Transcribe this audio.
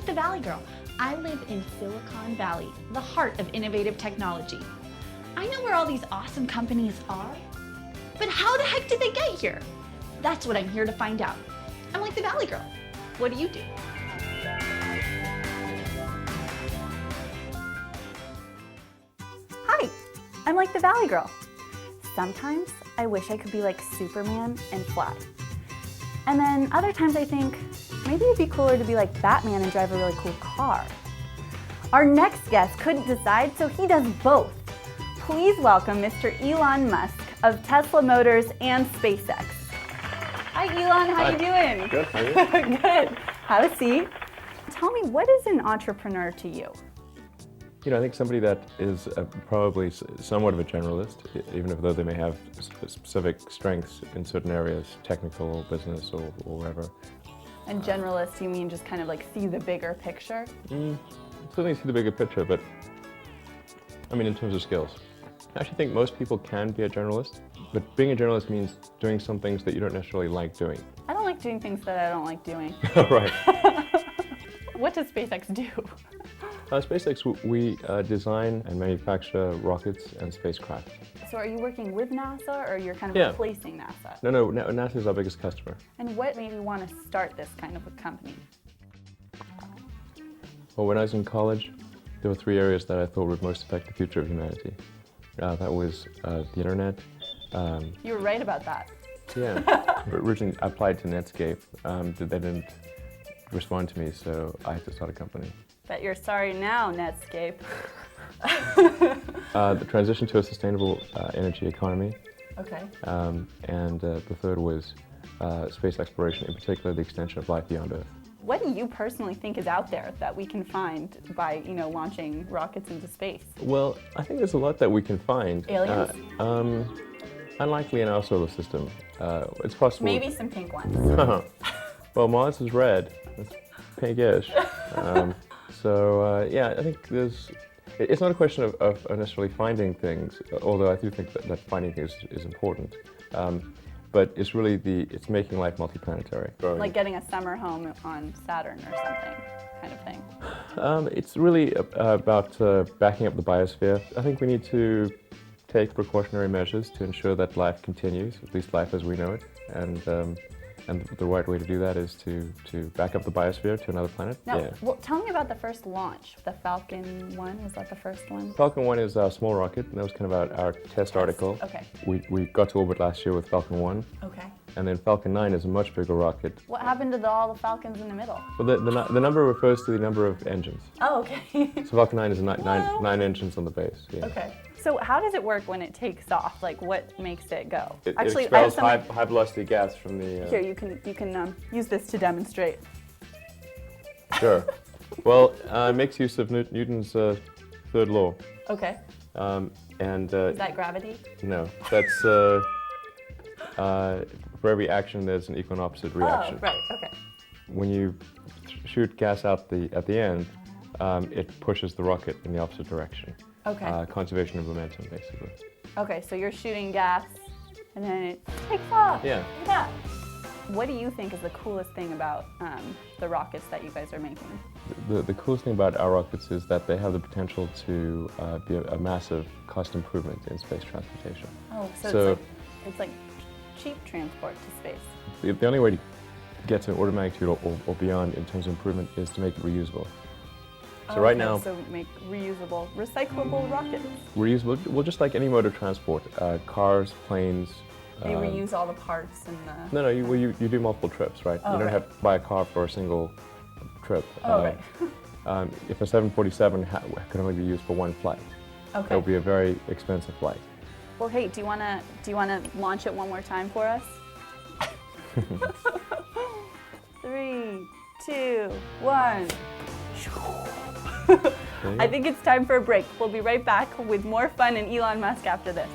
the Valley Girl. I live in Silicon Valley, the heart of innovative technology. I know where all these awesome companies are, but how the heck did they get here? That's what I'm here to find out. I'm like the Valley Girl. What do you do? Hi, I'm like the Valley Girl. Sometimes I wish I could be like Superman and fly. And then other times I think, maybe it'd be cooler to be like Batman and drive a really cool car. Our next guest couldn't decide, so he does both. Please welcome Mr. Elon Musk of Tesla Motors and SpaceX. Hi Elon, how you doing? Good, how are you? Good. Have a seat. Tell me, what is an entrepreneur to you? You know, I think somebody that is probably somewhat of a generalist, even though they may have specific strengths in certain areas, technical, business, or wherever. And generalist, you mean just kind of like see the bigger picture? Certainly see the bigger picture, but I mean in terms of skills. I actually think most people can be a generalist, but being a generalist means doing some things that you don't necessarily like doing. I don't like doing things that I don't like doing. Right. What does SpaceX do? SpaceX, we design and manufacture rockets and spacecraft. So are you working with NASA or you're kind of replacing NASA? No, NASA is our biggest customer. And what made you want to start this kind of a company? Well, when I was in college, there were three areas that I thought would most affect the future of humanity. That was the internet. You were right about that. Yeah. Originally I applied to Netscape. They didn't respond to me, so I had to start a company. Bet you're sorry now, Netscape. The transition to a sustainable energy economy. Okay. And the third was space exploration, in particular the extension of life beyond Earth. What do you personally think is out there that we can find by, launching rockets into space? Well, I think there's a lot that we can find. Aliens? Unlikely in our solar system. It's possible. Maybe some pink ones. Well, Mars is red. It's pinkish. Yeah, I think it's not a question of necessarily finding things, although I do think that finding things is important. But it's really it's making life multiplanetary. Like getting a summer home on Saturn or something, kind of thing. It's really about backing up the biosphere. I think we need to take precautionary measures to ensure that life continues, at least life as we know it. And the right way to do that is to back up the biosphere to another planet. Now, well, tell me about the first launch. The Falcon 1, was that the first one? Falcon 1 is a small rocket, and that was kind of our test article. Okay. We got to orbit last year with Falcon 1. Okay. And then Falcon 9 is a much bigger rocket. What happened to all the Falcons in the middle? Well, the number refers to the number of engines. Oh, okay. So Falcon 9 is nine engines on the base. Yeah. Okay. So how does it work when it takes off? Like, what makes it go? It Actually, expels high velocity gas from the... Here, you can use this to demonstrate. Sure. Well, it makes use of Newton's third law. Okay. Is that gravity? No, that's for every action there's an equal and opposite reaction. Oh, right. Okay. When you shoot gas out at the end, it pushes the rocket in the opposite direction. Okay. Conservation of momentum, basically. Okay, so you're shooting gas, and then it takes off. Yeah. Look at that. What do you think is the coolest thing about the rockets that you guys are making? The coolest thing about our rockets is that they have the potential to be a massive cost improvement in space transportation. Oh, so it's like cheap transport to space. The only way to get to an order of magnitude or beyond in terms of improvement is to make it reusable. So right now, so make reusable, recyclable rockets. Reusable, well, just like any mode of transport, cars, planes. You reuse all the parts and the... No, you do multiple trips, right? Oh, you don't have to buy a car for a single trip. Oh, right. If a 747 could only be used for one flight, it would be a very expensive flight. Well, hey, do you wanna launch it one more time for us? 3, 2, 1. I think it's time for a break. We'll be right back with more fun and Elon Musk after this.